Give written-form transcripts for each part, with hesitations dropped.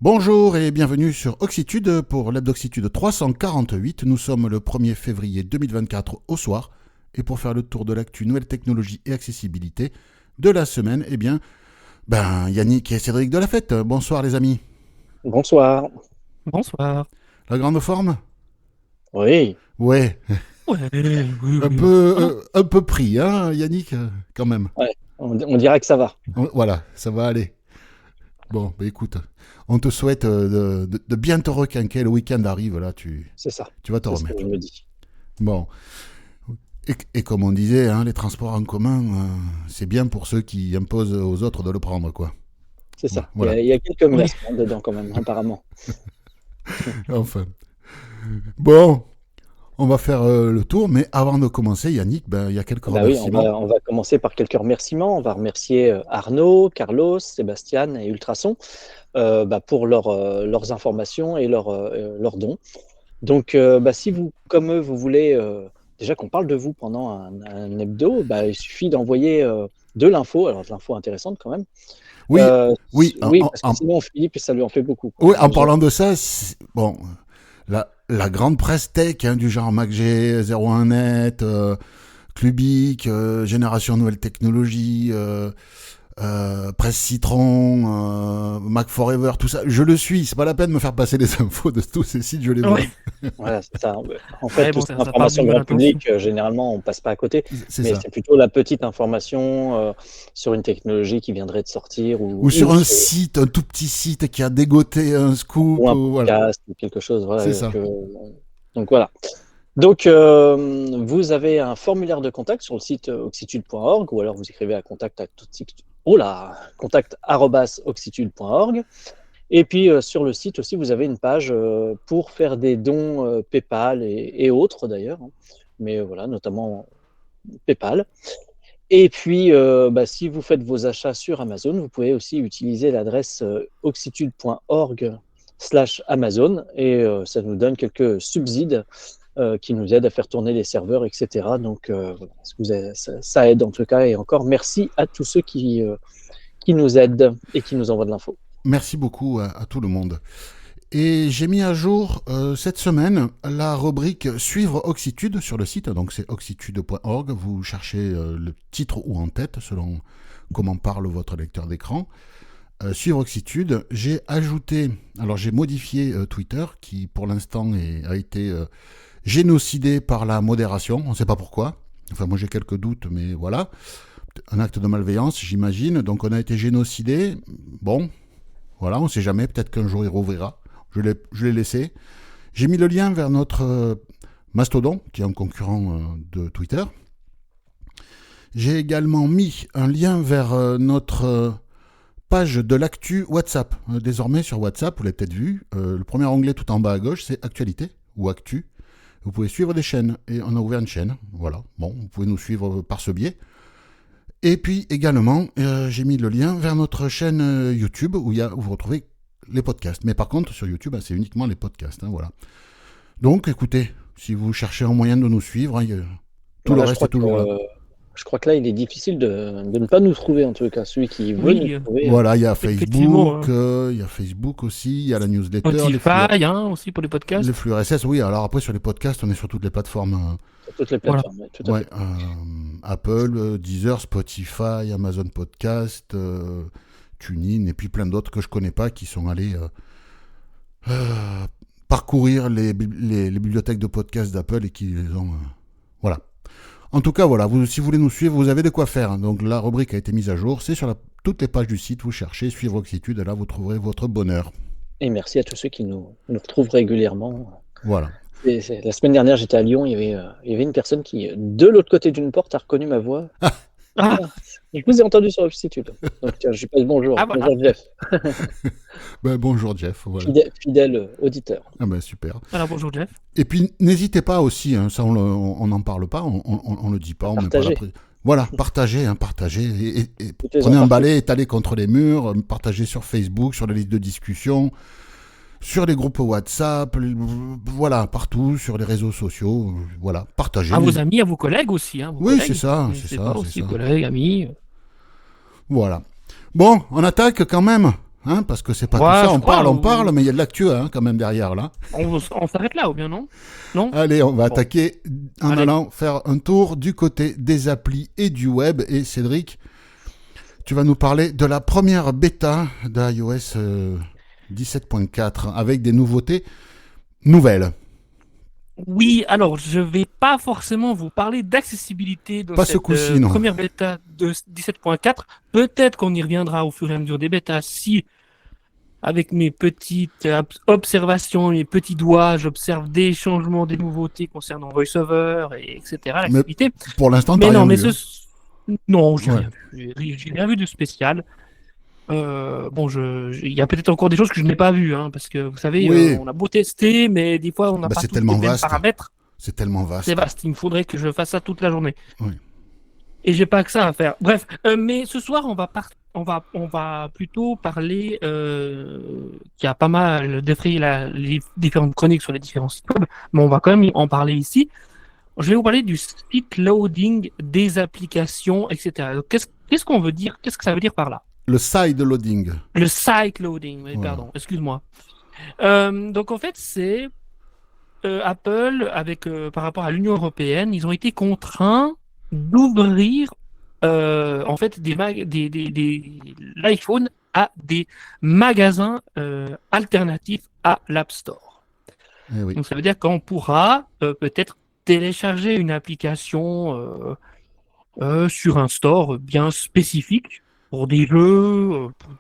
Bonjour et bienvenue sur Oxitude pour l'Hebdoxitude 348. Nous sommes le 1er février 2024 au soir. Et pour faire le tour de l'actu nouvelles technologies et accessibilité de la semaine, Yannick et Cédric de la Fête. Bonsoir les amis. Bonsoir. Bonsoir. La grande forme ? Oui. Ouais. Ouais, oui, Un peu pris, hein, Yannick, quand même. Ouais, on dirait que ça va. Voilà, ça va aller. Bon, écoute, on te souhaite de bien te requinquer. Le week-end arrive, là, C'est ça. tu vas te C'est ce remettre. que je me dis. Bon. Et comme on disait, hein, les transports en commun, c'est bien pour ceux qui imposent aux autres de le prendre, quoi. C'est ça. Voilà. Il y a quelques menaces dedans quand même, apparemment. Enfin. Bon, on va faire le tour, mais avant de commencer, Yannick, il y a quelques Oui, remerciements. on va commencer par quelques remerciements. On va remercier Arnaud, Carlos, Sébastien et Ultrason pour leurs informations et leurs dons. Donc, si vous, comme eux, vous voulez déjà qu'on parle de vous pendant un hebdo, il suffit d'envoyer de l'info, alors de l'info intéressante quand même. Oui, Parce que sinon, Philippe, ça lui en fait beaucoup. Quoi. Oui, en parlant de ça, bon, la grande presse tech, hein, du genre MacG, 01net, Clubic, Génération Nouvelle Technologie, Presse Citron, Mac Forever, tout ça, je le suis. C'est pas la peine de me faire passer les infos de tous ces sites, je les vois. Voilà, c'est ça. En fait, toute cette information grand public, généralement, on passe pas à côté. C'est plutôt la petite information sur une technologie qui viendrait de sortir. Ou sur un site, un tout petit site qui a dégoté un scoop. Ou un podcast, ou quelque chose. Voilà, c'est ça. Donc voilà. Donc, vous avez un formulaire de contact sur le site oxitude.org ou alors vous écrivez à contact@oxitude.org. Et puis, sur le site aussi, vous avez une page pour faire des dons PayPal et autres d'ailleurs. Mais voilà, notamment PayPal. Et puis, si vous faites vos achats sur Amazon, vous pouvez aussi utiliser l'adresse oxitude.org/Amazon et ça nous donne quelques subsides qui nous aident à faire tourner les serveurs, etc. Donc, ça aide en tout cas. Et encore, merci à tous ceux qui nous aident et qui nous envoient de l'info. Merci beaucoup à tout le monde. Et j'ai mis à jour cette semaine la rubrique Suivre Oxitude sur le site, donc c'est oxitude.org, vous cherchez le titre ou en tête selon comment parle votre lecteur d'écran. Suivre Oxitude, j'ai modifié Twitter qui pour l'instant a été génocidé par la modération, on ne sait pas pourquoi, enfin moi j'ai quelques doutes mais voilà, un acte de malveillance j'imagine, donc on a été génocidé, bon voilà, on ne sait jamais, peut-être qu'un jour il rouvrira. Je l'ai laissé. J'ai mis le lien vers notre Mastodon, qui est un concurrent de Twitter. J'ai également mis un lien vers notre page de l'actu WhatsApp. Désormais, sur WhatsApp, vous l'avez peut-être vu, le premier onglet tout en bas à gauche, c'est Actualité ou Actu. Vous pouvez suivre des chaînes. Et on a ouvert une chaîne. Voilà. Bon, vous pouvez nous suivre par ce biais. Et puis également, j'ai mis le lien vers notre chaîne YouTube où vous retrouvez les podcasts. Mais par contre, sur YouTube, c'est uniquement les podcasts. Hein, voilà. Donc, écoutez, si vous cherchez un moyen de nous suivre, tout le reste est toujours là. Je crois que là, il est difficile de ne pas nous trouver, en tout cas. Celui qui veut nous trouver. Voilà, il y a Facebook, il y a Facebook aussi, il y a la newsletter. Spotify, aussi pour les podcasts. Les flux RSS, oui. Alors après, sur les podcasts, on est sur toutes les plateformes. Sur toutes les plateformes, oui, tout à fait. Apple, Deezer, Spotify, Amazon Podcast, TuneIn, et puis plein d'autres que je connais pas qui sont allés parcourir les bibliothèques de podcasts d'Apple et qui les ont... voilà. En tout cas, voilà, si vous voulez nous suivre, vous avez de quoi faire. Donc la rubrique a été mise à jour, c'est sur toutes les pages du site, vous cherchez Suivre Oxitude, et là vous trouverez votre bonheur. Et merci à tous ceux qui nous retrouvent régulièrement. Voilà. La semaine dernière, j'étais à Lyon, il y avait une personne qui, de l'autre côté d'une porte, a reconnu ma voix. Je vous ai entendu sur Oxitude. Donc tiens, je lui passe bonjour. Voilà. Bonjour Jeff. Bonjour Jeff. Voilà. Fidèle auditeur. Super. Alors bonjour Jeff. Et puis n'hésitez pas aussi, hein, ça on n'en parle pas, on le dit pas, on met pas la voilà, partagez. Et prenez un balai, étalez contre les murs, partagez sur Facebook, sur les listes de discussion, sur les groupes WhatsApp, voilà, partout, sur les réseaux sociaux, voilà, partagez. À vos amis, à vos collègues aussi. Hein, oui, c'est ça. Aussi collègues, amis. Voilà. Bon, on attaque quand même. hein, parce que c'est pas Ouais, tout ça. je crois, On parle, mais il y a de l'actu hein, quand même derrière là. on s'arrête là ou bien non? Non? Allez, on va Bon. attaquer en Allez. allant faire un tour du côté des applis et du web. Et Cédric, tu vas nous parler de la première bêta d'iOS 17.4 avec des nouveautés nouvelles. Oui, alors je vais pas forcément vous parler d'accessibilité dans Pas ce cette coup-ci, non. première bêta de 17.4. Peut-être qu'on y reviendra au fur et à mesure des bêtas si, avec mes petites observations, mes petits doigts, j'observe des changements, des nouveautés concernant VoiceOver, et etc. Mais L'accessibilité. pour l'instant, t'as Mais rien non, mais vu. non, j'ai Ouais. rien vu. J'ai rien vu de spécial. Bon, il y a peut-être encore des choses que je n'ai pas vues, hein, parce que vous savez, Oui. on a beau tester, mais des fois on n'a Bah, pas c'est tous les tellement mêmes vaste. paramètres. C'est tellement vaste. C'est vaste. Il me faudrait que je fasse ça toute la journée. Oui. Et j'ai pas que ça à faire. Bref, mais ce soir on va plutôt parler qui a pas mal défrayé les différentes chroniques sur les différents sites web, mais on va quand même en parler ici. Je vais vous parler du site loading des applications, etc. Donc, qu'est-ce qu'on veut dire? Qu'est-ce que ça veut dire par là? Le side loading. Le site loading, oui, Voilà. pardon, excuse-moi. Donc en fait, c'est Apple, avec par rapport à l'Union européenne, ils ont été contraints d'ouvrir en fait l'iPhone à des magasins alternatifs à l'App Store. Eh oui. Donc ça veut dire qu'on pourra peut-être télécharger une application sur un store bien spécifique pour des jeux, pour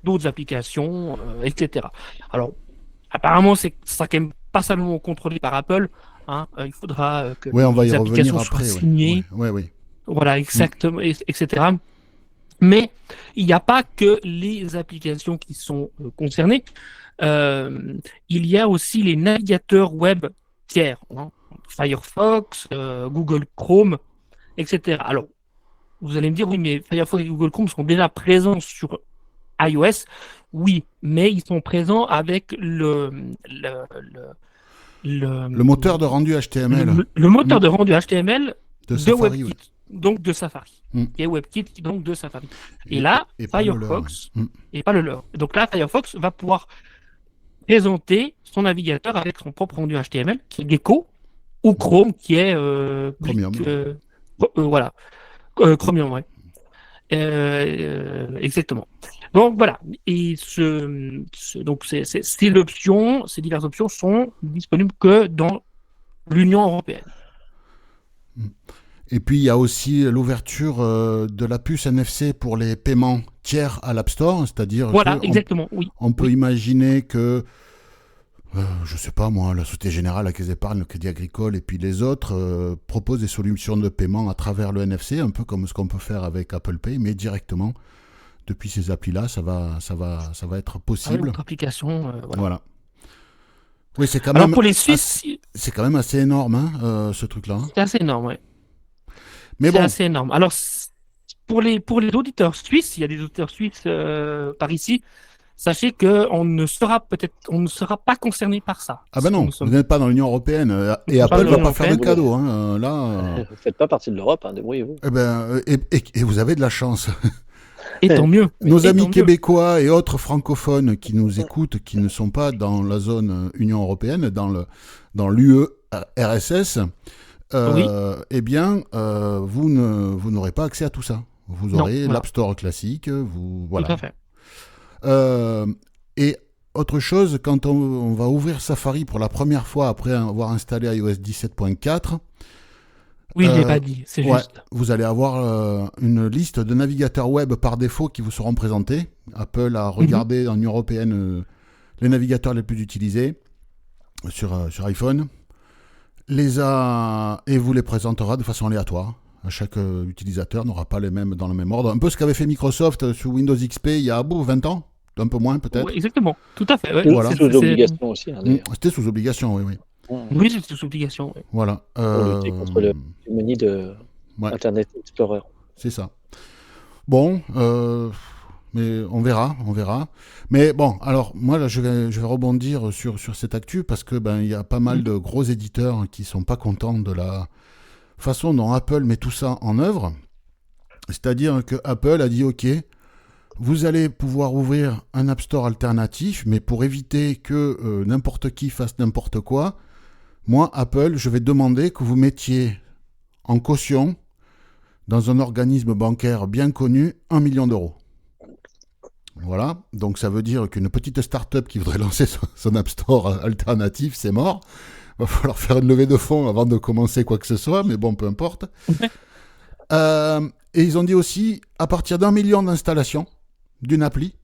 d'autres applications, etc. Alors, apparemment, ça sera quand même pas seulement contrôlé par Apple. Hein, il faudra que Ouais, on va y les revenir applications soient après. Ouais. signées. Ouais. Voilà, exactement, etc. Mais il n'y a pas que les applications qui sont concernées. Il y a aussi les navigateurs web tiers, hein, Firefox, Google Chrome, etc. Alors, vous allez me dire, oui, mais Firefox et Google Chrome sont déjà présents sur iOS. Oui, mais ils sont présents avec Le moteur de rendu HTML le moteur de rendu HTML de de Safari. WebKit, donc de Safari. Mm. Et WebKit, donc de Safari. Et là, pas le leur. Firefox, Mm. et pas le leur. Donc là, Firefox va pouvoir présenter son navigateur avec son propre rendu HTML, qui est Gecko, ou Chrome, qui est Chromium. voilà. Chromium, ouais. Exactement. Donc voilà. Et donc ces options, ces diverses options sont disponibles que dans l'Union européenne. Et puis il y a aussi l'ouverture de la puce NFC pour les paiements tiers à l'App Store, c'est-à-dire Voilà, que exactement. Oui. on peut Oui. imaginer que je sais pas moi, la Société Générale, la Caisse d'Épargne, le Crédit Agricole et puis les autres proposent des solutions de paiement à travers le NFC, un peu comme ce qu'on peut faire avec Apple Pay, mais directement depuis ces applis-là, ça va être Avec possible. votre application. Voilà. Voilà. Oui, c'est quand Alors même pour les Suisses, c'est quand même assez énorme hein, ce truc-là. c'est assez énorme. Ouais. Mais C'est bon, assez énorme. Alors pour les auditeurs suisses, il y a des auditeurs suisses par ici. Sachez que on ne sera pas concerné par ça. ah ben non, Nous sommes vous n'êtes pas dans l'Union Européenne et Pas dans Apple va l'Union pas faire de européenne. cadeau. Hein. Là, Vous ne faites pas partie de l'Europe, hein, débrouillez-vous. eh ben, et vous avez de la chance. Et tant mieux. Nos Et amis tant mieux. québécois et autres francophones qui nous écoutent, qui ne sont pas dans la zone Union Européenne, dans l'UE RSS, Oui. eh bien, vous n'aurez pas accès à tout ça. Vous Non, aurez voilà. l'App Store classique, Tout voilà. à fait. Et autre chose, quand on va ouvrir Safari pour la première fois après avoir installé iOS 17.4, Oui, je l'ai pas dit. C'est ouais, juste. vous allez avoir une liste de navigateurs web par défaut qui vous seront présentés. Apple a regardé en Union européenne les navigateurs les plus utilisés sur iPhone, et vous les présentera de façon aléatoire. Chaque utilisateur n'aura pas les mêmes dans le même ordre. Un peu ce qu'avait fait Microsoft sur Windows XP il y a 20 ans, un peu moins peut-être. Ouais, exactement. Tout à fait. Ouais. Voilà. C'est sous obligation aussi, hein, d'ailleurs. C'était sous obligation, oui. Oui, c'est sous obligation. Ouais. Voilà. Pour lutter contre le menu de Ouais. Internet Explorer. C'est ça. Bon, mais on verra. Mais bon, alors moi là, je vais rebondir sur cette actu parce que il y a pas mal de gros éditeurs qui sont pas contents de la façon dont Apple met tout ça en œuvre. C'est-à-dire que Apple a dit OK, vous allez pouvoir ouvrir un App Store alternatif, mais pour éviter que n'importe qui fasse n'importe quoi, moi, Apple, je vais demander que vous mettiez en caution, dans un organisme bancaire bien connu, 1 million d'euros. Voilà, donc ça veut dire qu'une petite start-up qui voudrait lancer son App Store alternatif, c'est mort. Il va falloir faire une levée de fonds avant de commencer quoi que ce soit, mais bon, peu importe. Et ils ont dit aussi, à partir d'1 million d'installations d'une appli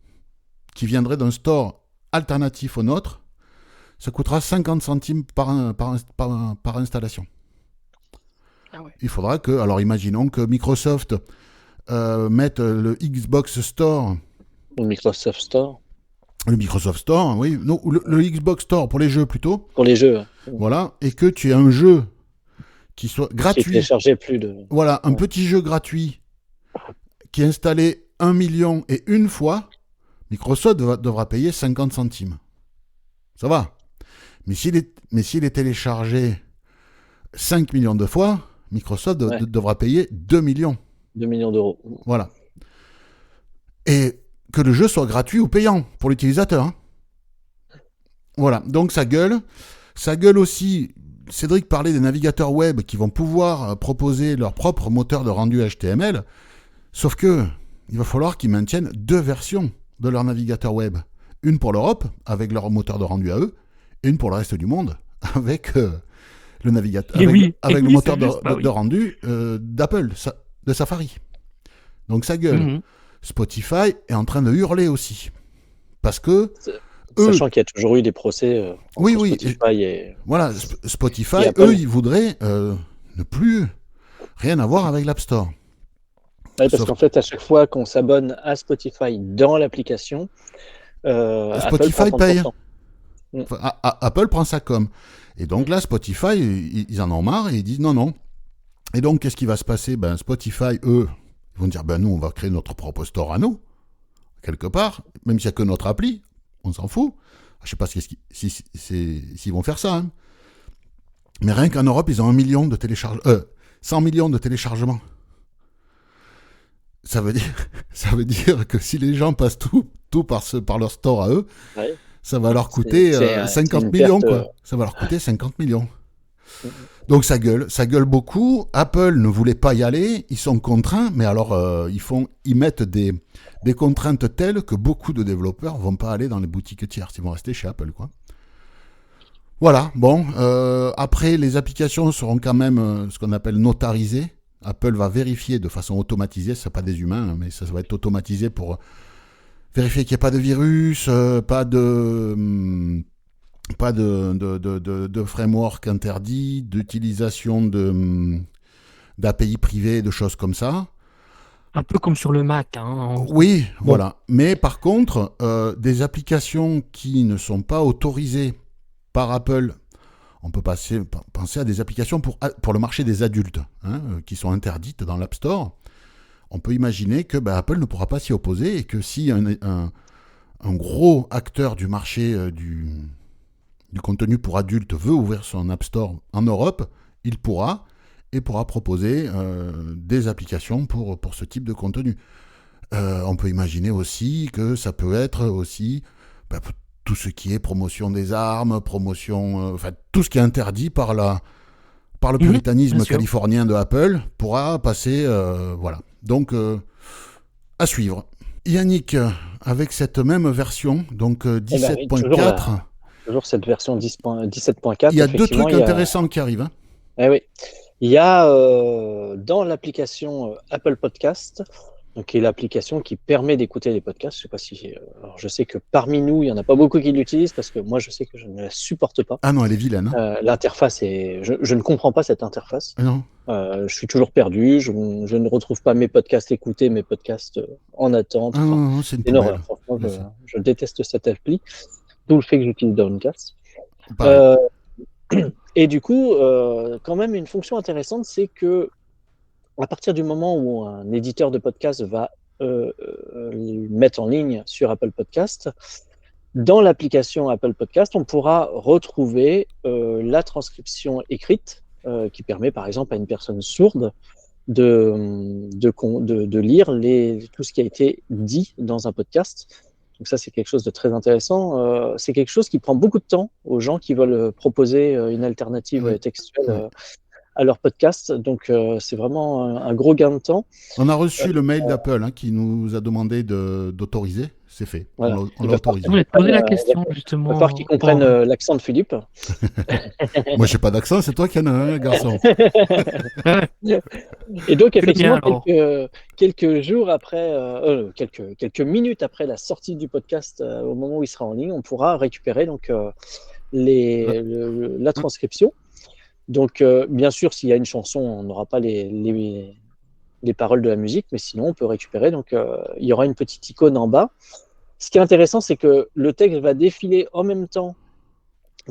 qui viendrait d'un store alternatif au nôtre, ça coûtera 50 centimes par installation. Ah ouais. Il faudra que, alors imaginons que Microsoft mette le Xbox Store. Le Microsoft Store. Le Microsoft Store, oui. Non, le Xbox Store pour les jeux plutôt. Pour les jeux. Voilà. Et que tu aies un jeu qui soit gratuit. Qui téléchargeait plus de... Voilà, un petit jeu gratuit qui est installé 1 million et une fois, Microsoft devra payer 50 centimes. Ça va. Mais s'il est téléchargé 5 millions de fois, Microsoft devra payer 2 millions. 2 millions d'euros. Voilà. Et que le jeu soit gratuit ou payant pour l'utilisateur. Hein. Voilà, donc ça gueule. Ça gueule aussi, Cédric parlait des navigateurs web qui vont pouvoir proposer leur propre moteur de rendu HTML, sauf que il va falloir qu'ils maintiennent 2 versions de leur navigateur web. Une pour l'Europe, avec leur moteur de rendu à eux, et une pour le reste du monde, avec le navigateur, avec le moteur de rendu d'Apple, de Safari. Donc ça gueule. Mm-hmm. Spotify est en train de hurler aussi. Parce que... Sachant qu'il y a toujours eu des procès oui. Spotify et... Voilà, Spotify, eux, ils voudraient ne plus rien avoir avec l'App Store. Oui, parce qu'en fait, à chaque fois qu'on s'abonne à Spotify dans l'application, Spotify paye. Enfin, Apple prend ça comme. Et donc là, Spotify, ils en ont marre et ils disent non. Et donc, qu'est-ce qui va se passer ? Spotify, eux, ils vont dire, nous, on va créer notre propre store à nous, quelque part, même s'il n'y a que notre appli, on s'en fout. Je ne sais pas s'ils vont faire ça. Hein. Mais rien qu'en Europe, ils ont 1 million de 100 millions de téléchargements. Ça veut dire que si les gens passent tout par leur store à eux, ça va leur coûter 50 millions. Quoi. Ça va leur coûter 50 millions. Donc ça gueule beaucoup. Apple ne voulait pas y aller, ils sont contraints, mais alors ils mettent des contraintes telles que beaucoup de développeurs vont pas aller dans les boutiques tierces, ils vont rester chez Apple, quoi. Voilà, bon, après les applications seront quand même ce qu'on appelle notarisées. Apple va vérifier de façon automatisée, ce n'est pas des humains, mais ça va être automatisé pour vérifier qu'il n'y a pas de virus, pas de framework interdit, d'utilisation d'API privées, de choses comme ça. Un peu comme sur le Mac. Hein. Oui, bon. Voilà. Mais par contre, des applications qui ne sont pas autorisées par Apple, on peut penser à des applications pour le marché des adultes, qui sont interdites dans l'App Store. On peut imaginer que Apple ne pourra pas s'y opposer et que si un gros acteur du marché du contenu pour adultes veut ouvrir son App Store en Europe, il pourra proposer des applications pour ce type de contenu. On peut imaginer aussi que ça peut être aussi tout ce qui est promotion des armes, tout ce qui est interdit par le puritanisme californien de Apple pourra passer, voilà. Donc, à suivre. Yannick, avec cette même version, donc 17.4... Toujours cette version 17.4. Il y a 2 trucs intéressants qui arrivent. Hein. Oui. Il y a dans l'application Apple Podcast, donc, qui est l'application qui permet d'écouter les podcasts. Je sais pas si. Alors je sais que parmi nous, il n'y en a pas beaucoup qui l'utilisent parce que moi, je sais que je ne la supporte pas. Ah non, elle est vilaine. Hein. L'interface est. Je ne comprends pas cette interface. Non. Je suis toujours perdu. Je ne retrouve pas mes podcasts écoutés, mes podcasts en attente. Ah non, c'est une horreur. Franchement, je déteste cette appli. D'où le fait que j'utilise Downcast. Et du coup, quand même, une fonction intéressante, c'est que à partir du moment où un éditeur de podcast va mettre en ligne sur Apple Podcast, dans l'application Apple Podcast, on pourra retrouver la transcription écrite qui permet, par exemple, à une personne sourde de lire tout ce qui a été dit dans un podcast. Donc ça, c'est quelque chose de très intéressant. C'est quelque chose qui prend beaucoup de temps aux gens qui veulent proposer une alternative textuelle à leur podcast. Donc c'est vraiment un gros gain de temps. On a reçu le mail d'Apple qui nous a demandé d'autoriser. C'est fait. Voilà. On l'a autorisé. Je voulais te poser la question, justement. Il va falloir qu'ils comprennent l'accent de Philippe. Moi, j'ai pas d'accent, c'est toi qui en as un, garçon. Et donc, effectivement, bien, quelques jours après, quelques minutes après la sortie du podcast, au moment où il sera en ligne, on pourra récupérer donc, la transcription. Donc, bien sûr, s'il y a une chanson, on n'aura pas les paroles de la musique, mais sinon, on peut récupérer. Donc, il y aura une petite icône en bas. Ce qui est intéressant, c'est que le texte va défiler en même temps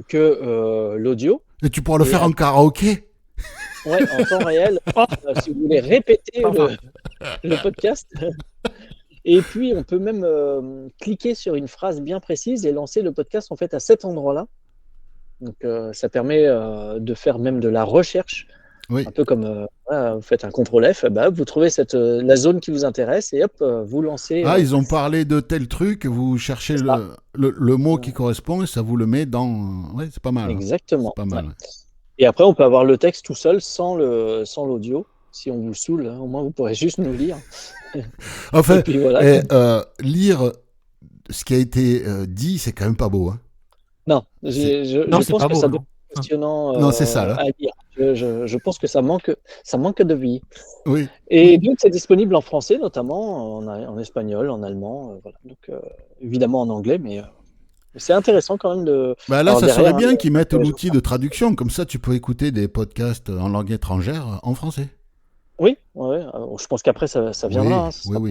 que l'audio. Et tu pourras le faire en karaoké. Ouais, en temps réel, si vous voulez répéter le podcast. Et puis, on peut même cliquer sur une phrase bien précise et lancer le podcast en fait à cet endroit-là. Donc, ça permet de faire même de la recherche. Oui. Un peu comme vous faites un CTRL F, vous trouvez la zone qui vous intéresse et hop, vous lancez. Ils ont parlé de tel truc, vous cherchez le mot qui correspond et ça vous le met dans. Ouais, c'est pas mal. Exactement. C'est pas mal. Ouais. Et après, on peut avoir le texte tout seul sans l'audio. Si on vous saoule, au moins vous pourrez juste nous lire. Enfin, puis, voilà. lire ce qui a été dit, c'est quand même pas beau. Non, je pense que ça doit être passionnant non, c'est ça, là. à lire. Je pense que ça manque de vie. Oui. Et donc, c'est disponible en français, notamment, en espagnol, en allemand. Voilà. Donc, évidemment en anglais, mais c'est intéressant quand même de. Là, ça serait bien qu'ils mettent l'outil de traduction. Comme ça, tu peux écouter des podcasts en langue étrangère en français. Oui, ouais. Je pense qu'après, ça viendra. Oui.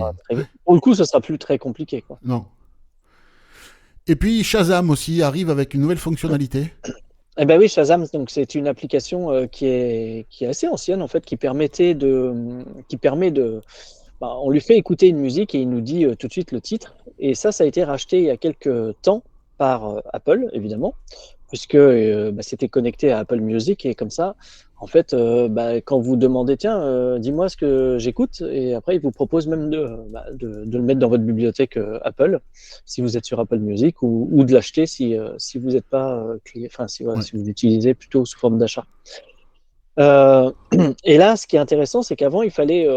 Pour le coup, ce sera plus très compliqué, quoi. Non. Et puis, Shazam aussi arrive avec une nouvelle fonctionnalité. Eh ben oui, Shazam, donc c'est une application qui est assez ancienne en fait, qui permet on lui fait écouter une musique et il nous dit tout de suite le titre. Et ça a été racheté il y a quelques temps par Apple, évidemment, puisque c'était connecté à Apple Music et comme ça, en fait, quand vous demandez tiens, dis-moi ce que j'écoute, et après il vous propose même de le mettre dans votre bibliothèque Apple, si vous êtes sur Apple Music, ou de l'acheter si vous n'êtes pas si vous l'utilisez plutôt sous forme d'achat. Et là, ce qui est intéressant, c'est qu'avant, il fallait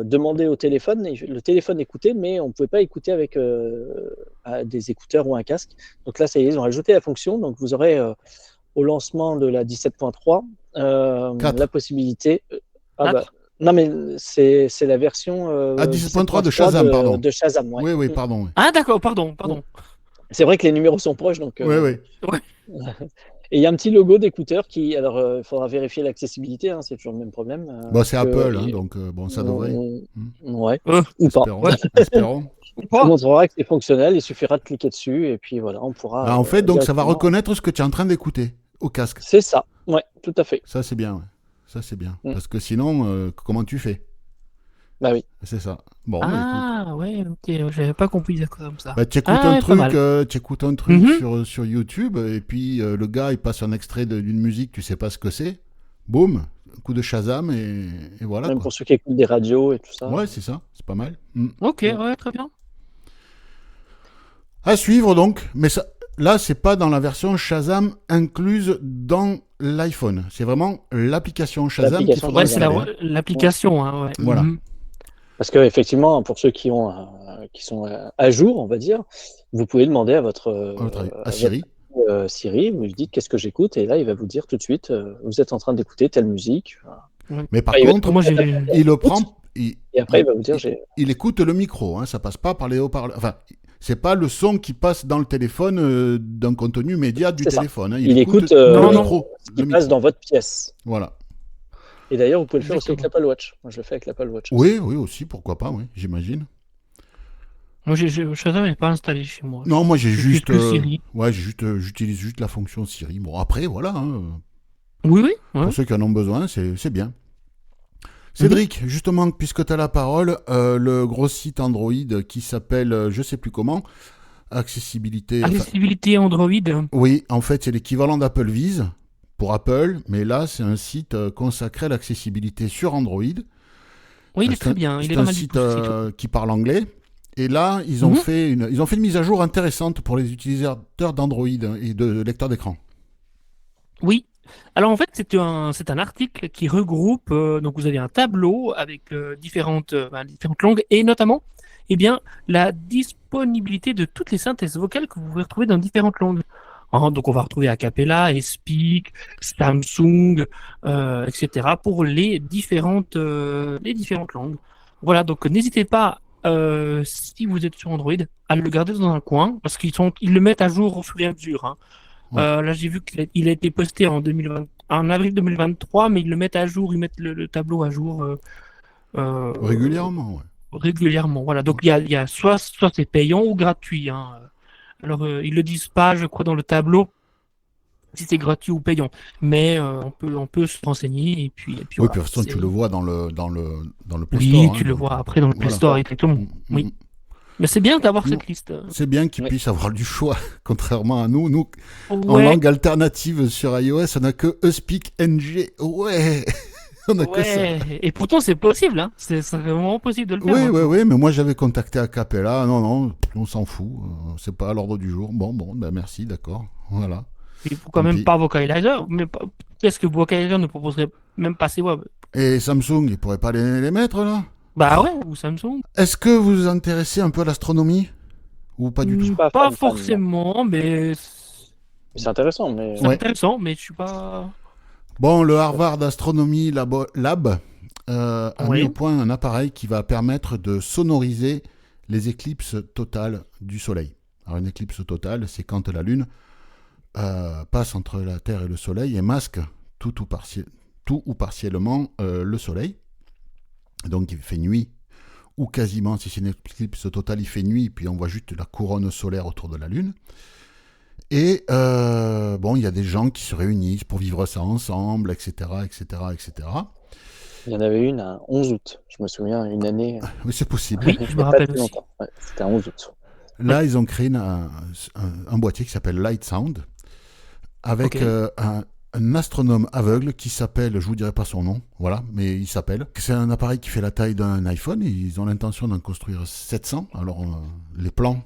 demander au téléphone, et le téléphone écoutait, mais on ne pouvait pas écouter avec des écouteurs ou un casque. Donc là, ça y est, ils ont rajouté la fonction. Donc vous aurez au lancement de la 17.3 la possibilité. Non, mais c'est la version 17.3 de Shazam, pardon. De Shazam, ouais. Oui, pardon. Ah, d'accord, pardon. C'est vrai que les numéros sont proches, donc. Oui. Et il y a un petit logo d'écouteur qui, alors, il faudra vérifier l'accessibilité, c'est toujours le même problème. C'est Apple, donc ça devrait. Ouais. Ou pas. Espérons. Ça montrera que c'est fonctionnel, il suffira de cliquer dessus et puis voilà, on pourra. En fait, donc ça va reconnaître ce que tu es en train d'écouter au casque. C'est ça, ouais, tout à fait. Ça, c'est bien, ouais. Ça, c'est bien. Parce que sinon, comment tu fais ? Bah oui. C'est ça. Bon, ouais, ok, j'avais pas compris ça comme ça. Tu écoutes un truc sur YouTube et puis le gars il passe un extrait d'une musique, tu sais pas ce que c'est. Boum, un coup de Shazam et voilà. Même pour ceux qui écoutent des radios et tout ça. Ouais, c'est ça, c'est pas mal. Ok, ouais, très bien. À suivre donc, mais ça, là c'est pas dans la version Shazam incluse dans l'iPhone. C'est vraiment l'application Shazam qu'il faut. Ouais, c'est l'application, ouais. Voilà. Parce que effectivement, pour ceux qui sont à jour, on va dire, vous pouvez demander à à Siri. Siri, vous lui dites qu'est-ce que j'écoute, et là il va vous dire tout de suite, vous êtes en train d'écouter telle musique. Mais par contre, il le prend. Et après il va vous dire il écoute le micro, ça passe pas par les haut-parleurs. Enfin, c'est pas le son qui passe dans le téléphone d'un contenu média du téléphone. Il écoute le micro. Ce qui passe dans votre pièce. Voilà. Et d'ailleurs, vous pouvez le faire aussi avec l'Apple Watch. Moi, je le fais avec l'Apple Watch. Oui, aussi, pourquoi pas, j'imagine. Moi, Shazam n'est pas installé chez moi. Non, moi, j'ai juste... Siri. j'utilise juste la fonction Siri. Bon, après, voilà. Oui. Ouais. Pour ceux qui en ont besoin, c'est bien. Cédric, justement, puisque tu as la parole, le gros site Android qui s'appelle, je sais plus comment, Accessibilité Android. Oui, en fait, c'est l'équivalent d'Apple Viz. pour Apple, mais là, c'est un site consacré à l'accessibilité sur Android. Oui, il est très bien. Il est pas mal du site tout, ce site. qui parle anglais. Et là, ils ont Mhm. fait une mise à jour intéressante pour les utilisateurs d'Android et de lecteurs d'écran. Oui. Alors en fait, c'est un article qui regroupe, donc vous avez un tableau avec différentes langues et notamment, eh bien, la disponibilité de toutes les synthèses vocales que vous pouvez retrouver dans différentes langues. Hein, donc on va retrouver Acapella, Speak, Samsung, etc. pour les différentes langues. Voilà, donc n'hésitez pas, si vous êtes sur Android, à le garder dans un coin parce ils le mettent à jour au fur et à mesure. Hein. Ouais. Là, j'ai vu qu'il a été posté en avril 2023, mais ils le mettent à jour, ils mettent le tableau à jour euh, Régulièrement, ouais. régulièrement. Voilà, Ouais. donc il y a soit c'est payant ou gratuit. Hein. Alors, ils le disent pas, je crois, dans le tableau, si c'est gratuit ou payant, mais on peut se renseigner et puis Oui, voilà. puis de toute façon, tu le vois dans le Play Oui, Store. Hein, tu le donc, vois après dans le Play voilà. Store, exactement. Mm, mm, Oui, mm. mais c'est bien d'avoir Non, cette liste. c'est bien qu'ils Oui. puissent avoir du choix, contrairement à nous. Nous, en Ouais, langue alternative sur iOS, on n'a que Speak NG. Ouais, on n'a que ça. ouais, et pourtant c'est possible, hein. C'est vraiment possible de le faire Oui, oui, maintenant. oui, mais moi j'avais contacté Acapella. Non, non, on s'en fout. C'est pas à l'ordre du jour. Bon, ben merci, d'accord. Voilà, Il faut quand tant même pis. pas Vocalizer, mais qu'est-ce que Vocalizer ne proposerait même pas ses web? Et Samsung, ils pourraient pas les mettre là? Bah ouais, ou Samsung. Est-ce que vous vous intéressez un peu à l'astronomie? Ou pas du Je tout? suis pas Pas fan, non. forcément, mais C'est intéressant, mais c'est Ouais. intéressant, mais je suis pas. Bon, le je suis pas Harvard Astronomy Lab a mis au Oui. point un appareil qui va permettre de sonoriser les éclipses totales du Soleil. Alors une éclipse totale, c'est quand la Lune passe entre la Terre et le Soleil et masque tout ou partiellement le Soleil. Donc il fait nuit, ou quasiment, si c'est une éclipse totale, il fait nuit, puis on voit juste la couronne solaire autour de la Lune. Et bon, il y a des gens qui se réunissent pour vivre ça ensemble, etc., etc., etc. Il y en avait une à 11 août. Je me souviens, une année, Mais c'est possible. Oui, il je n'y me a pas rappelle si aussi. longtemps. Ouais, c'était à 11 août. Oui. Là, ils ont créé un boîtier qui s'appelle Light Sound, avec Ok. un astronome aveugle qui s'appelle, je vous dirai pas son nom, voilà, mais il s'appelle. C'est un appareil qui fait la taille d'un iPhone. Ils ont l'intention d'en construire 700. Alors, les plans,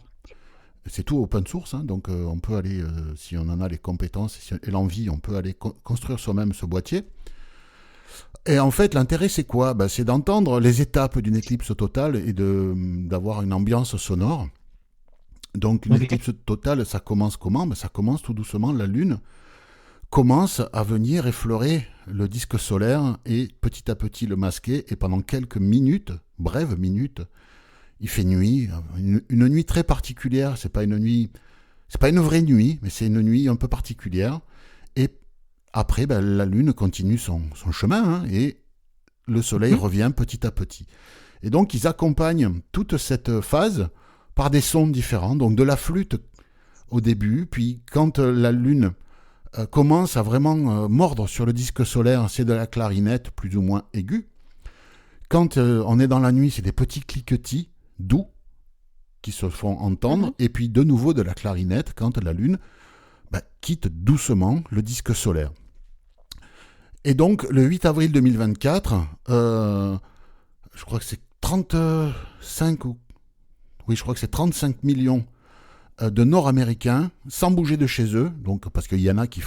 c'est tout open source, hein, donc on peut aller, si on en a les compétences et l'envie, on peut aller construire soi-même ce boîtier. Et en fait, l'intérêt, c'est quoi? C'est d'entendre les étapes d'une éclipse totale et d'avoir une ambiance sonore. Donc, une Ok. éclipse totale, ça commence comment? Ça commence tout doucement, la Lune commence à venir effleurer le disque solaire et petit à petit le masquer. Et pendant quelques minutes, brèves minutes, il fait nuit, une nuit très particulière. C'est pas une vraie nuit, mais c'est une nuit un peu particulière. Et après, la Lune continue son chemin, hein, et le Soleil Mhm. revient petit à petit. Et donc, ils accompagnent toute cette phase par des sons différents. Donc, de la flûte au début, puis quand la Lune commence à vraiment mordre sur le disque solaire, c'est de la clarinette plus ou moins aiguë. Quand on est dans la nuit, c'est des petits cliquetis doux qui se font entendre, Mhm. et puis de nouveau de la clarinette quand la Lune quitte doucement le disque solaire. Et donc, le 8 avril 2024, je crois que c'est 35 ou... Oui, je crois que c'est 35 millions de Nord-Américains sans bouger de chez eux, donc parce qu'il y en a qui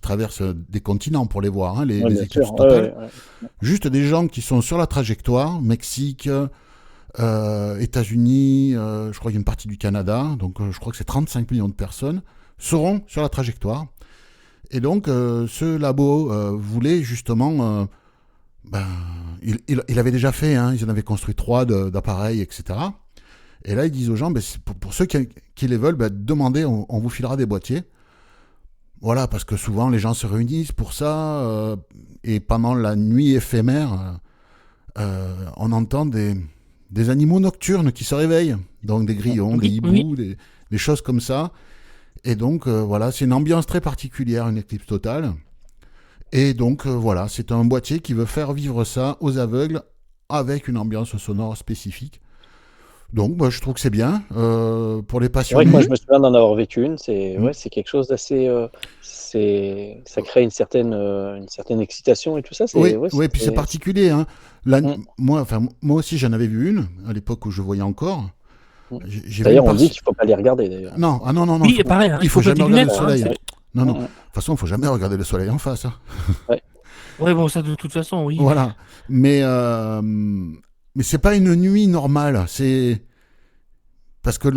traversent des continents pour les voir, hein, Oui, les bien éclipses sûr. totales. Ouais. Juste des gens qui sont sur la trajectoire, Mexique, États-Unis, je crois qu'il y a une partie du Canada, donc je crois que c'est 35 millions de personnes seront sur la trajectoire. Et donc ce labo voulait justement, il avait déjà fait, hein, ils en avaient construit 3 d'appareils, etc. Et là, ils disent aux gens, pour ceux qui les veulent, demandez, on vous filera des boîtiers. Voilà, parce que souvent, les gens se réunissent pour ça. Et pendant la nuit éphémère, on entend des animaux nocturnes qui se réveillent. Donc des grillons, des Oui, oui. hiboux, des choses comme ça. Et donc, voilà, c'est une ambiance très particulière, une éclipse totale. Et donc, voilà, c'est un boîtier qui veut faire vivre ça aux aveugles avec une ambiance sonore spécifique. Donc, je trouve que c'est bien pour les C'est vrai que moi, je passionnés. me souviens d'en avoir vécu une. C'est Mm. ouais, c'est quelque chose d'assez. Ça crée une certaine excitation et tout ça. Oui, C'est ouais, oui, puis c'est particulier, hein. Mm, Moi aussi, j'en avais vu une à l'époque où je voyais encore. mm. J'ai vu une D'ailleurs, on dit partie. qu'il faut pas les regarder. D'ailleurs. Non, ah non, non, non, Oui, et pareil, hein, il il faut faut mettre jamais des regarder le lunettes. Hein, soleil. Non, non. De Mm, mm. toute façon, il faut jamais regarder le soleil en face, hein. Ouais. ouais, bon, ça de toute façon, oui. Voilà. Mais c'est pas une nuit normale. C'est parce que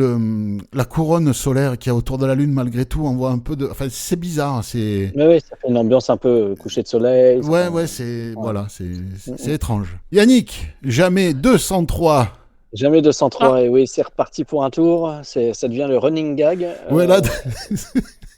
la couronne solaire qu'il y a autour de la Lune, malgré tout, envoie un peu de. Enfin, c'est bizarre. C'est. Ouais, ouais, ça fait une ambiance un peu coucher de soleil. Ça fait Ouais, ouais, c'est. ouais. Voilà, Mm, c'est mm. étrange. Yannick, jamais 203. Jamais Ah, 203. Et oui, c'est reparti pour un tour. Ça devient le running gag. Ouais, là,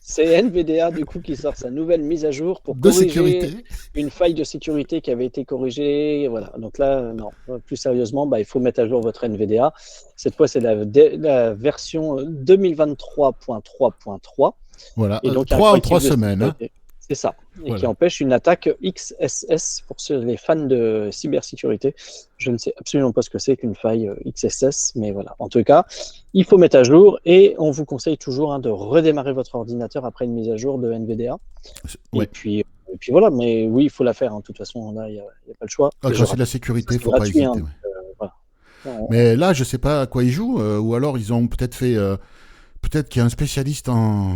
C'est NVDA du coup qui sort sa nouvelle mise à jour pour de corriger sécurité. une faille de sécurité qui avait été corrigée. Voilà. Donc là, non, plus sérieusement, il faut mettre à jour votre NVDA. Cette fois, c'est la version 2023.3.3 Voilà, et donc il y a un 3 en 3 correctif de semaines, hein. sécurité. C'est ça. Et qui Voilà. empêche une attaque XSS pour les fans de cybersécurité. Je ne sais absolument pas ce que c'est qu'une faille XSS, mais voilà. En tout cas, il faut mettre à jour et on vous conseille toujours de redémarrer votre ordinateur après une mise à jour de NVDA. Ouais. Et puis voilà, mais oui, il faut la faire. De toute façon, là, il n'y a pas le choix. Ah, Et quand je c'est de la rappelle, sécurité, c'est faut pas gratuit. hésiter. Ouais. Voilà. Mais là, je sais pas à quoi ils jouent, ou alors ils ont peut-être fait. Peut-être qu'il y a un spécialiste en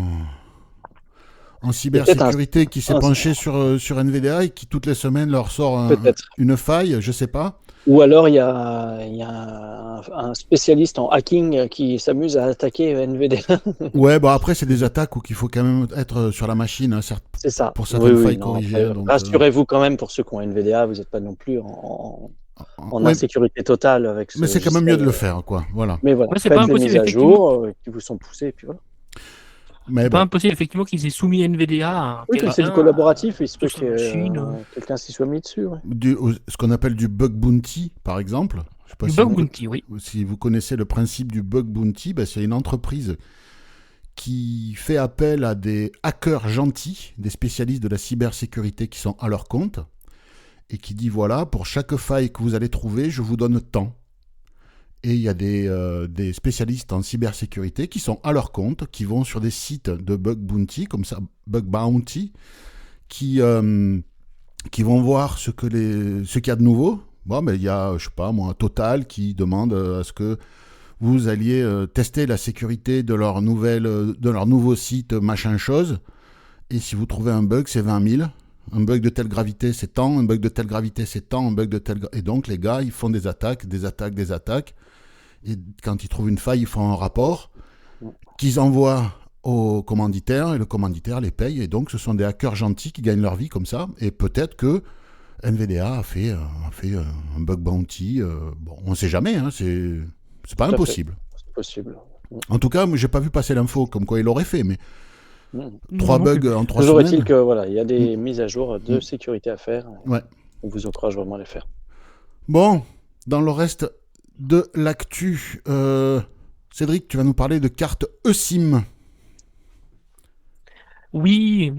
Il y a peut-être cybersécurité qui s'est un- penché sur NVDA et qui toutes les semaines leur sort peut-être. une faille, je sais pas. Ou alors il y a un spécialiste en hacking qui s'amuse à attaquer NVDA. Ouais, bah après c'est des attaques où il faut quand même être sur la machine, hein, C'est ça. pour Oui, certaines oui, failles non. corrigées. Après, Hein, donc, rassurez-vous quand même pour ceux qui ont NVDA, vous n'êtes pas non plus en ouais, insécurité totale avec mais ce c'est quand même mieux logiciel. de le faire, quoi. Voilà. Mais voilà, ouais, c'est pas faites les impossible, mises à effectivement. jour qui vous sont poussées, et puis voilà. Mais C'est bon, pas impossible, effectivement, qu'ils aient soumis NVDA à Oui, comme c'est du quelqu'un collaboratif, il se peut sur sa que machine. quelqu'un s'y soit mis dessus. Ouais. ce qu'on appelle du bug bounty, par exemple. Je sais pas Du si bug bounty, oui. si vous connaissez le principe du bug bounty, ben, c'est une entreprise qui fait appel à des hackers gentils, des spécialistes de la cybersécurité qui sont à leur compte, et qui dit voilà, pour chaque faille que vous allez trouver, je vous donne tant. Et il y a des spécialistes en cybersécurité qui sont à leur compte, qui vont sur des sites de bug bounty, comme ça, bug bounty, qui vont voir ce qu'il y a de nouveau. Bon, mais il y a, je sais pas moi, Total qui demande à ce que vous alliez tester la sécurité de leur nouveau site machin chose. Et si vous trouvez un bug, c'est 20 000. Un bug de telle gravité, c'est tant. Un bug de telle gravité, c'est tant. Un bug de telle... Et donc, les gars, ils font des attaques, des attaques, des attaques. Et quand ils trouvent une faille, ils font un rapport qu'ils envoient au commanditaire. Et le commanditaire les paye. Et donc, ce sont des hackers gentils qui gagnent leur vie comme ça. Et peut-être que NVDA a fait un bug bounty. Bon, on ne sait jamais. Hein, c'est pas Tout à fait. impossible. C'est possible. En tout cas, j'ai pas vu passer l'info comme quoi il l'aurait fait. Mais Mm. 3 Non bugs plus. en 3 Toujours est-il semaines. que voilà, il y a des mises à jour de Mm. sécurité à faire. Ouais. On vous encourage vraiment à les faire. Bon, dans le reste de l'actu, Cédric, tu vas nous parler de cartes eSIM. Oui,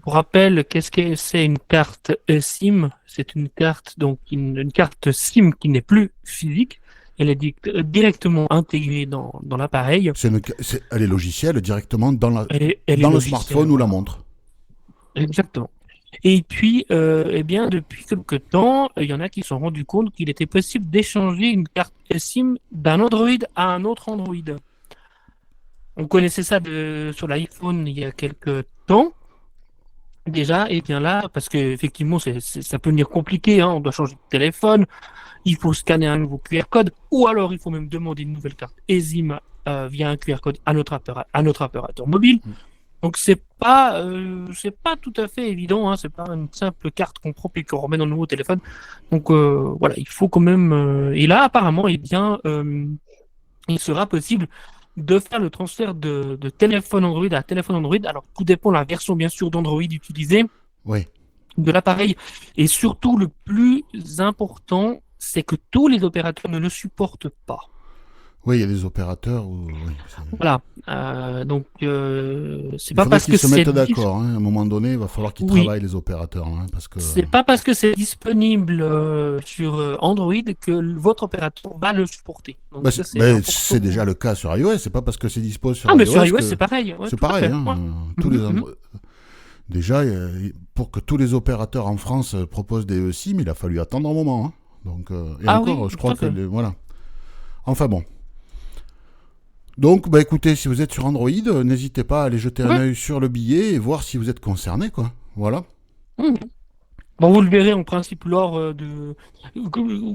pour rappel, qu'est-ce que c'est une carte SIM? C'est une carte, donc une carte SIM qui n'est plus physique. Elle est directement intégrée dans l'appareil. Elle est logicielle directement dans Elle est le logicielle, smartphone ou la voilà. montre. Exactement. Et puis, eh bien, depuis quelque temps, il y en a qui se sont rendus compte qu'il était possible d'échanger une carte SIM d'un Android à un autre Android. On connaissait ça sur l'iPhone il y a quelques temps déjà, et bien là, parce que effectivement, ça peut devenir compliqué, hein, on doit changer de téléphone, il faut scanner un nouveau QR code, ou alors il faut même demander une nouvelle carte eSIM via un QR code à notre opérateur mobile. Donc c'est pas tout à fait évident, hein, c'est pas une simple carte qu'on prend et qu'on remet dans le nouveau téléphone. Donc voilà, il faut quand même. Et là, apparemment, eh bien, il sera possible de faire le transfert de téléphone Android à téléphone Android. Alors tout dépend de la version bien sûr d'Android utilisée, Oui. de l'appareil. Et surtout, le plus important, c'est que tous les opérateurs ne le supportent pas. Oui, il y a des opérateurs où... oui, Voilà. Donc, c'est il pas faudrait parce qu'ils que se c'est mettent d'accord. Hein. À un moment donné, il va falloir qu'ils oui, travaillent, les opérateurs. Hein, parce que... c'est pas parce que c'est disponible sur Android que votre opérateur va le supporter. Donc, Bah, ça, c'est c'est important. déjà le cas sur iOS. C'est pas parce que c'est dispo Ah, sur mais sur iOS iOS, c'est que pareil. Ouais, c'est tout à pareil. fait. Hein. Ouais. Tous les Mhm. Déjà, pour que tous les opérateurs en France proposent des eSIM, il a fallu attendre un moment. Hein. Donc, et Ah encore, oui, je tout crois à que... fait. voilà. Enfin bon. Donc, bah écoutez, si vous êtes sur Android, n'hésitez pas à aller jeter un Ouais. œil sur le billet et voir si vous êtes concerné, quoi. Voilà. Mhm. Bon, vous le verrez en principe lors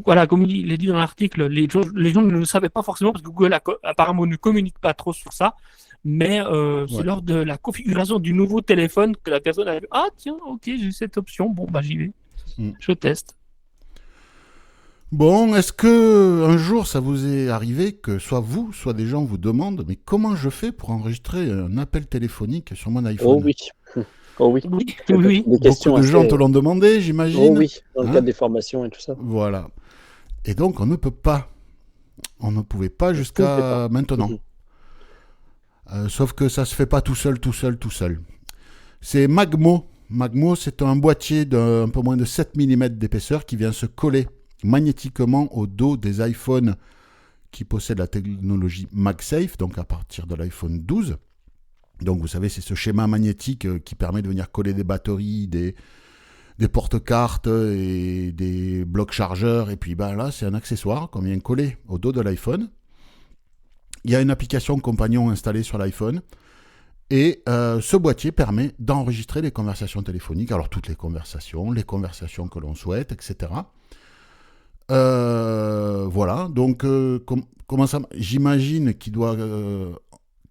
voilà, comme il est dit dans l'article, les gens ne le savaient pas forcément parce que Google apparemment ne communique pas trop sur ça, mais c'est Ouais. lors de la configuration du nouveau téléphone que la personne a vu, ah tiens, ok, j'ai cette option, bon bah j'y vais, Mm. je teste. Bon, est-ce que un jour ça vous est arrivé que soit vous, soit des gens vous demandent, mais comment je fais pour enregistrer un appel téléphonique sur mon Oh iPhone? oui. Oh oui. Oui, oui, oui. Des Beaucoup questions de gens te assez. l'ont demandé, Oh j'imagine. oui, dans le Hein? cadre des formations et tout ça. Voilà. Et donc on ne peut pas. On ne pouvait pas Je ne fais pas. jusqu'à maintenant. Mhm. Sauf que ça se fait pas tout seul, tout seul, tout seul. C'est Magmo. Magmo, c'est un boîtier d'un peu moins de 7 mm d'épaisseur qui vient se coller magnétiquement au dos des iPhones qui possèdent la technologie MagSafe, donc à partir de l'iPhone 12. Donc vous savez, c'est ce schéma magnétique qui permet de venir coller des batteries, des porte-cartes et des blocs chargeurs. Et puis ben là, c'est un accessoire qu'on vient coller au dos de l'iPhone. Il y a une application compagnon installée sur l'iPhone. Et ce boîtier permet d'enregistrer les conversations téléphoniques, alors toutes les conversations que l'on souhaite, etc. Voilà, donc comment ça... J'imagine qu'il doit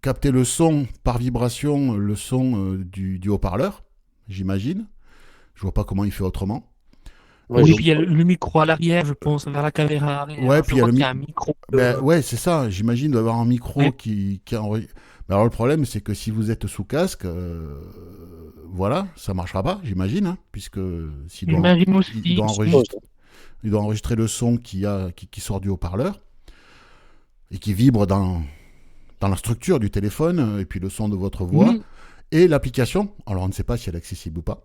capter le son par vibration, le son du haut-parleur, j'imagine. Je vois pas comment il fait autrement. Ouais, Oui, Donc, puis il y a le micro à l'arrière, je pense, vers la caméra ouais, arrière. Je puis il y a crois le qu'il y a un micro. ben, ouais, c'est ça, j'imagine d'avoir un micro Ouais. qui enregistre. Mais alors le problème, c'est que si vous êtes sous casque, voilà, ça marchera pas, j'imagine, hein, puisque J'imagine il aussi. doit Oh, enregistrer, il doit enregistrer le son qui sort du haut-parleur et qui vibre dans la structure du téléphone, et puis le son de votre voix. Mhm. Et l'application, alors on ne sait pas si elle est accessible ou pas,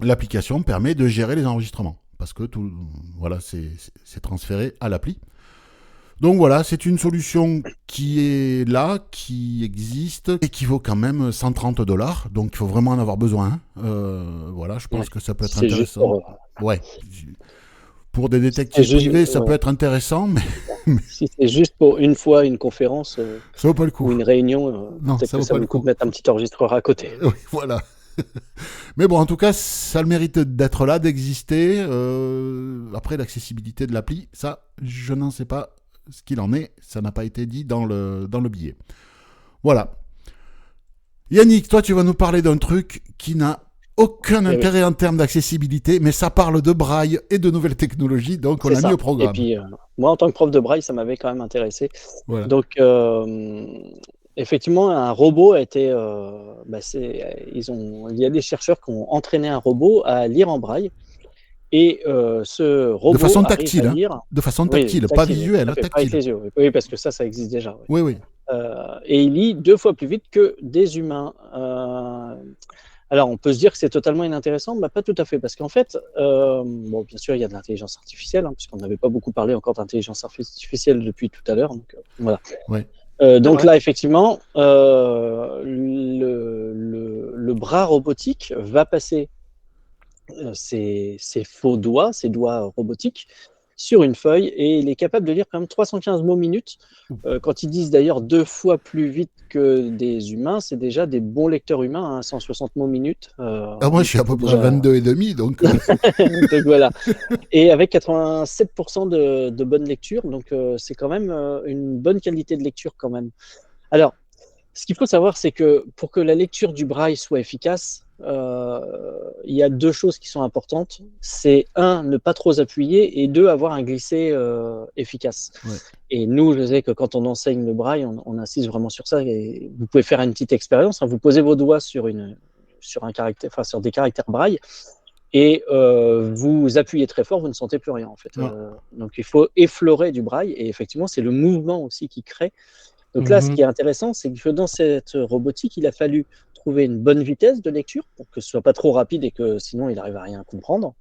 l'application permet de gérer les enregistrements, parce que tout, voilà, c'est transféré à l'appli. Donc voilà, c'est une solution qui est là, qui existe et qui vaut quand même 130 $. Donc il faut vraiment en avoir besoin. Voilà, je pense ouais. que ça peut être C'est juste intéressant. pour. Ouais. Pour des C'est détectives juste, privés, ça peut ouais. être intéressant, mais Si c'est juste pour une fois une conférence ça vaut pas le ou coup. une réunion, Non, peut-être ça que vaut ça pas vaut le le coup de coup. mettre un petit enregistreur à côté. Oui, voilà. Mais bon, en tout cas, ça a le mérite d'être là, d'exister. Après, l'accessibilité de l'appli, ça, je n'en sais pas ce qu'il en est. Ça n'a pas été dit dans le billet. Voilà. Yannick, toi, tu vas nous parler d'un truc qui n'a aucun Eh oui, intérêt en termes d'accessibilité, mais ça parle de braille et de nouvelles technologies, donc on c'est l'a mis ça. au Et programme. puis, moi, en tant que prof de braille, ça m'avait quand même intéressé. Voilà. Donc, effectivement, un robot a été. Il y a des chercheurs qui ont entraîné un robot à lire en braille. Et ce De robot façon arrive à tactile, hein. lire. De façon Oui, tactile, pas tactile, oui, tout visuelle, à hein, fait. Pas avec tactile. les yeux. Oui, oui, parce que ça existe déjà. Oui. Oui, oui. Et il lit 2 fois plus vite que des humains. Alors, on peut se dire que c'est totalement inintéressant, mais pas tout à fait, parce qu'en fait, bon, bien sûr, il y a de l'intelligence artificielle, hein, puisqu'on n'avait pas beaucoup parlé encore d'intelligence artificielle depuis tout à l'heure. Donc, voilà. Ouais. Donc Ouais. là, effectivement, le bras robotique va passer ses faux doigts, ses doigts robotiques, sur une feuille, et il est capable de lire quand même 315 mots minutes. Quand ils disent d'ailleurs 2 fois plus vite que des humains, c'est déjà des bons lecteurs humains, hein, 160 mots minutes. Ah, moi, je suis à peu près à déjà... 22 et demi, donc... donc voilà. Et avec 87% de bonne lecture, donc c'est quand même une bonne qualité de lecture quand même. Alors, ce qu'il faut savoir, c'est que pour que la lecture du braille soit efficace, il y a 2 choses qui sont importantes. C'est 1, ne pas trop appuyer, et 2, avoir un glissé efficace. Ouais. Et nous, je sais que quand on enseigne le braille, on insiste vraiment sur ça. Et vous pouvez faire une petite expérience, hein. Vous posez vos doigts sur un caractère, enfin, sur des caractères braille. et vous appuyez très fort, vous ne sentez plus rien en fait. Ah. Donc il faut effleurer du braille, et effectivement c'est le mouvement aussi qui crée. Donc là, ce Mhm. qui est intéressant, c'est que dans cette robotique, il a fallu trouver une bonne vitesse de lecture pour que ce soit pas trop rapide et que sinon il n'arrive à rien comprendre,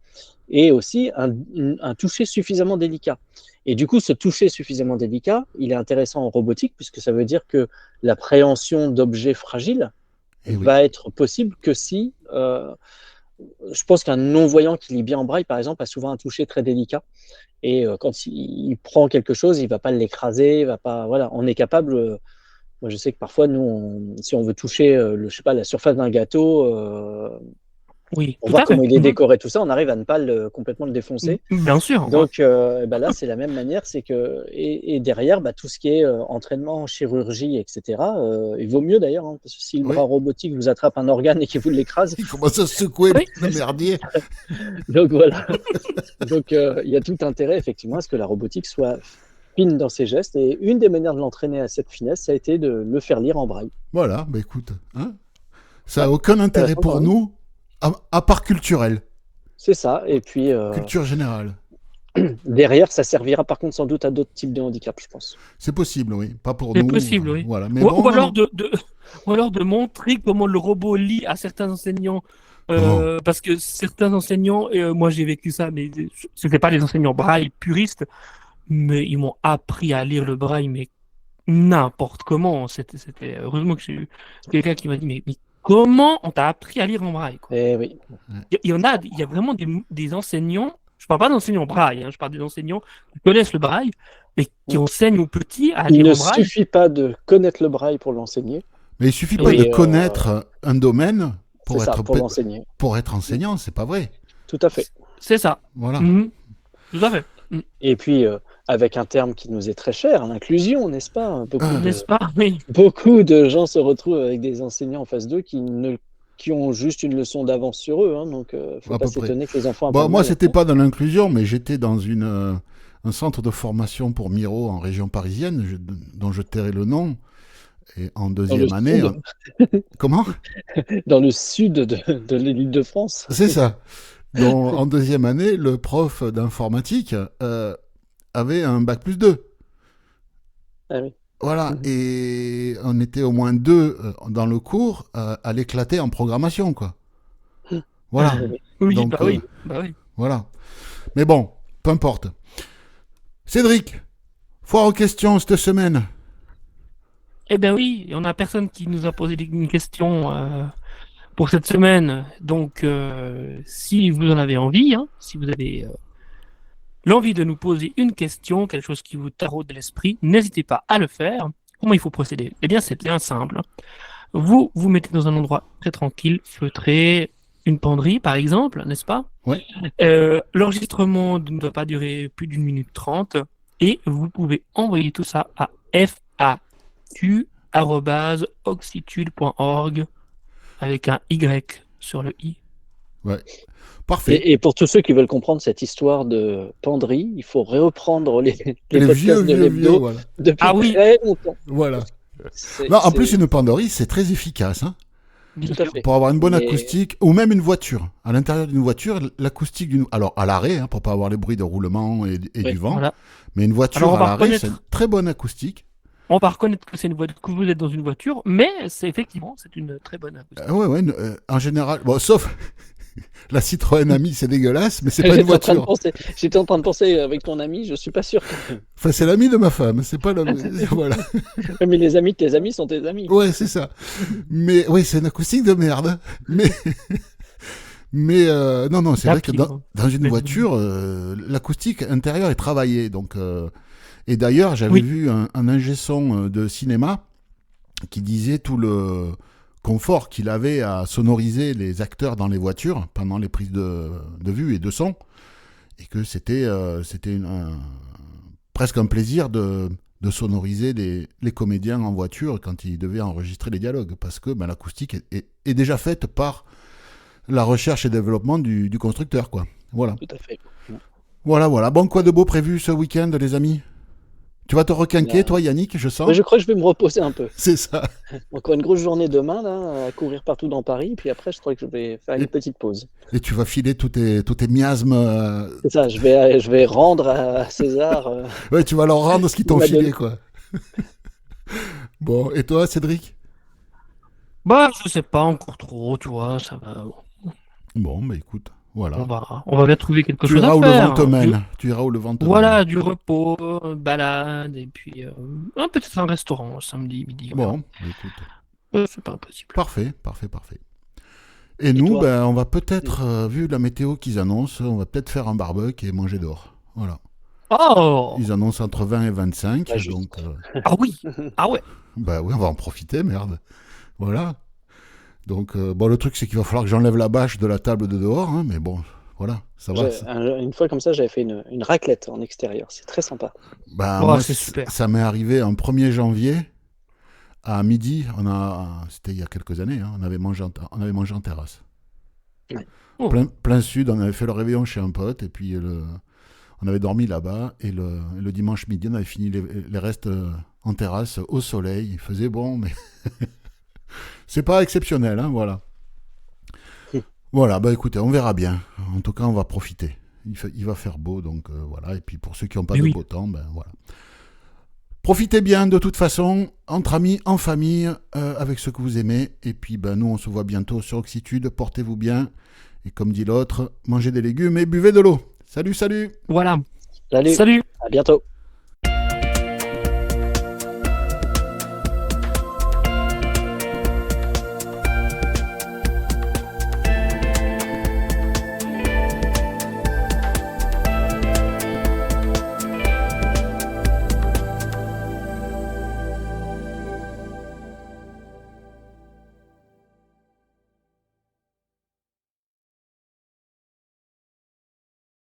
et aussi un toucher suffisamment délicat. Et du coup, ce toucher suffisamment délicat, il est intéressant en robotique puisque ça veut dire que l'appréhension d'objets fragiles Eh oui. va être possible que si, je pense qu'un non-voyant qui lit bien en braille, par exemple, a souvent un toucher très délicat. Et quand il prend quelque chose, il ne va pas l'écraser, il va pas, voilà, on est capable. Moi, je sais que parfois, nous, si on veut toucher, je sais pas, la surface d'un gâteau, Oui, pour tout voir à fait. comment il est Mhm. décoré, tout ça, on arrive à ne pas complètement le défoncer. Bien sûr. Ouais. Donc, bah là, c'est la même manière, c'est que et derrière, bah, tout ce qui est entraînement, chirurgie, etc. Il vaut mieux d'ailleurs, hein, parce que si le Oui. bras robotique vous attrape un organe et qu'il vous l'écrase, Il commence à secouer Oui. le merdier. donc voilà. Donc, il y a tout intérêt effectivement à ce que la robotique soit fine dans ses gestes. Et une des manières de l'entraîner à cette finesse, ça a été de le faire lire en braille. Voilà, bah écoute, hein, ça Ouais, n'a aucun intérêt intéressant pour quand même. nous, à part culturel, C'est ça. Et puis culture générale. derrière, ça servira par contre sans doute à d'autres types de handicap, je pense. C'est possible, oui, pas pour C'est nous, possible, oui. voilà. Mais Ou, bon, ou non, alors non. ou alors de montrer comment le robot lit à certains enseignants. Non. Parce que certains enseignants, et moi j'ai vécu ça, mais c'était pas des enseignants braille puristes, mais ils m'ont appris à lire le braille, mais n'importe comment. Heureusement que j'ai eu quelqu'un qui m'a dit, mais comment on t'a appris à lire en braille, quoi. Et oui. Il y a vraiment des enseignants, je parle pas d'enseignants braille, hein, je parle des enseignants qui connaissent le braille et qui enseignent aux petits à Il lire ne en braille. suffit pas de connaître le braille pour l'enseigner. Mais il suffit pas de Oui, connaître un domaine c'est ça, pour l'enseigner. pour être enseignant, c'est pas vrai. Tout à fait. c'est ça. Voilà. Mhm. Tout à fait. Mhm. Et puis, avec un terme qui nous est très cher, l'inclusion, n'est-ce pas? N'est-ce pas? Oui. Beaucoup de gens se retrouvent avec des enseignants en face d'eux qui ont juste une leçon d'avance sur eux. Hein, donc, faut À pas peu près. s'étonner que les enfants Bon, apprennent moi, mal. c'était pas dans l'inclusion, mais j'étais dans un centre de formation pour Miro en région parisienne, dont je tairai le nom. Et en Dans le deuxième année, sud, comment? dans le sud de l'Île-de-France. C'est ça. Donc, en deuxième année, le prof d'informatique avait un bac+2. Ah oui. Voilà, Mhm. et on était au moins deux dans le cours à l'éclater en programmation, quoi. Voilà, Oui, donc bah oui. Bah oui. voilà. Mais bon, peu importe. Cédric, foire aux questions cette semaine. Eh bien oui, on a personne qui nous a posé une question pour cette semaine. Donc, si vous en avez envie, hein, si vous avez l'envie de nous poser une question, quelque chose qui vous taraude de l'esprit, n'hésitez pas à le faire. Comment il faut procéder? Eh bien, c'est bien simple. Vous vous mettez dans un endroit très tranquille, feutré, une penderie par exemple, n'est-ce pas? Ouais. L'enregistrement ne doit pas durer plus d'1 minute 30 et vous pouvez envoyer tout ça à faq@oxitude.org avec un Y sur le i. Ouais. Parfait. Et pour tous ceux qui veulent comprendre cette histoire de penderie, il faut reprendre les Les podcasts vieux, de vieux, l'hebdo voilà. depuis Ah oui. très longtemps. Voilà. C'est- Non, en c'est- plus, une penderie, c'est très efficace. Hein. Bien Tout à sûr. fait. Pour avoir une bonne Mais- acoustique, ou même une voiture. À l'intérieur d'une voiture, l'acoustique d'une... Alors, à l'arrêt, hein, pour pas avoir les bruits de roulement et Oui, du vent. Voilà. Mais une voiture Alors, on à va l'arrêt, reconnaître- c'est une très bonne acoustique. On va reconnaître que que vous êtes dans une voiture, mais c'est effectivement c'est une très bonne acoustique. Ouais, ouais, en général... Bon, sauf... La Citroën Ami, c'est dégueulasse, mais c'est pas une J'étais en train de voiture. penser- J'étais en train de penser avec ton ami, je suis pas sûr. Enfin, c'est l'ami de ma femme, c'est pas la... Voilà. Mais les amis de tes amis sont tes amis. Ouais, c'est ça. Mais oui, c'est une acoustique de merde. Mais non, non, c'est vrai que dans une Mais- voiture, l'acoustique intérieure est travaillée. Donc, et d'ailleurs, j'avais vu un ingé son de cinéma qui disait tout le confort qu'il avait à sonoriser les acteurs dans les voitures pendant les prises de vue et de son. Et que c'était presque un plaisir de sonoriser les comédiens en voiture quand ils devaient enregistrer les dialogues. Parce que l'acoustique est déjà faite par la recherche et développement du constructeur, quoi. Voilà. Tout à fait. Voilà. Bon, quoi de beau prévu ce week-end, les amis? Tu vas te requinquer, Là, toi, Yannick, je sens. ouais, je crois que je vais me reposer un peu. C'est ça. Encore une grosse journée demain, là, à courir partout dans Paris. Puis après, je crois que je vais faire une Et, petite pause. et tu vas filer tous tes miasmes. C'est ça, je vais rendre à César Ouais, tu vas leur rendre ce qu'ils il t'ont m'a filé, donné. quoi. Bon, et toi, Cédric? Bah, je sais pas encore trop, tu vois, ça va. Bon, bah écoute, voilà. On va bien trouver quelque Tu chose à iras où le vent faire, te hein. mène. Tu iras où le vent te mène. Voilà, du repos, balade, et puis peut-être un restaurant samedi midi, on verra. Bon, bah écoute. C'est pas impossible. Parfait, parfait, parfait. Et Et nous, toi? ben, on va peut-être, vu la météo qu'ils annoncent, on va peut-être faire un barbecue et manger dehors. Voilà. Oh! Ils annoncent entre 20 et 25, Bah, donc juste. Ah oui! Ah ouais! bah oui, on va en profiter, merde. Voilà. Donc, bon, le truc, c'est qu'il va falloir que j'enlève la bâche de la table de dehors, hein, mais bon, voilà, ça va. Une fois comme ça, j'avais fait une raclette en extérieur. C'est très sympa. Bah, Oh, moi, c'est super. ça m'est arrivé un 1er janvier à midi. C'était il y a quelques années, hein, on avait mangé en terrasse. Ouais. Oh. Plein sud, on avait fait le réveillon chez un pote, et puis on avait dormi là-bas, et le dimanche midi, on avait fini les restes en terrasse, au soleil. Il faisait bon, mais c'est pas exceptionnel, hein, voilà. Voilà, bah écoutez, on verra bien. En tout cas, on va profiter. Il va faire beau, donc voilà. Et puis pour ceux qui n'ont pas Mais de oui. beau temps, ben voilà. Profitez bien de toute façon, entre amis, en famille, avec ceux que vous aimez. Et puis ben, nous, on se voit bientôt sur Oxitude. Portez-vous bien. Et comme dit l'autre, mangez des légumes et buvez de l'eau. Salut, salut! Salut, Salut! à bientôt.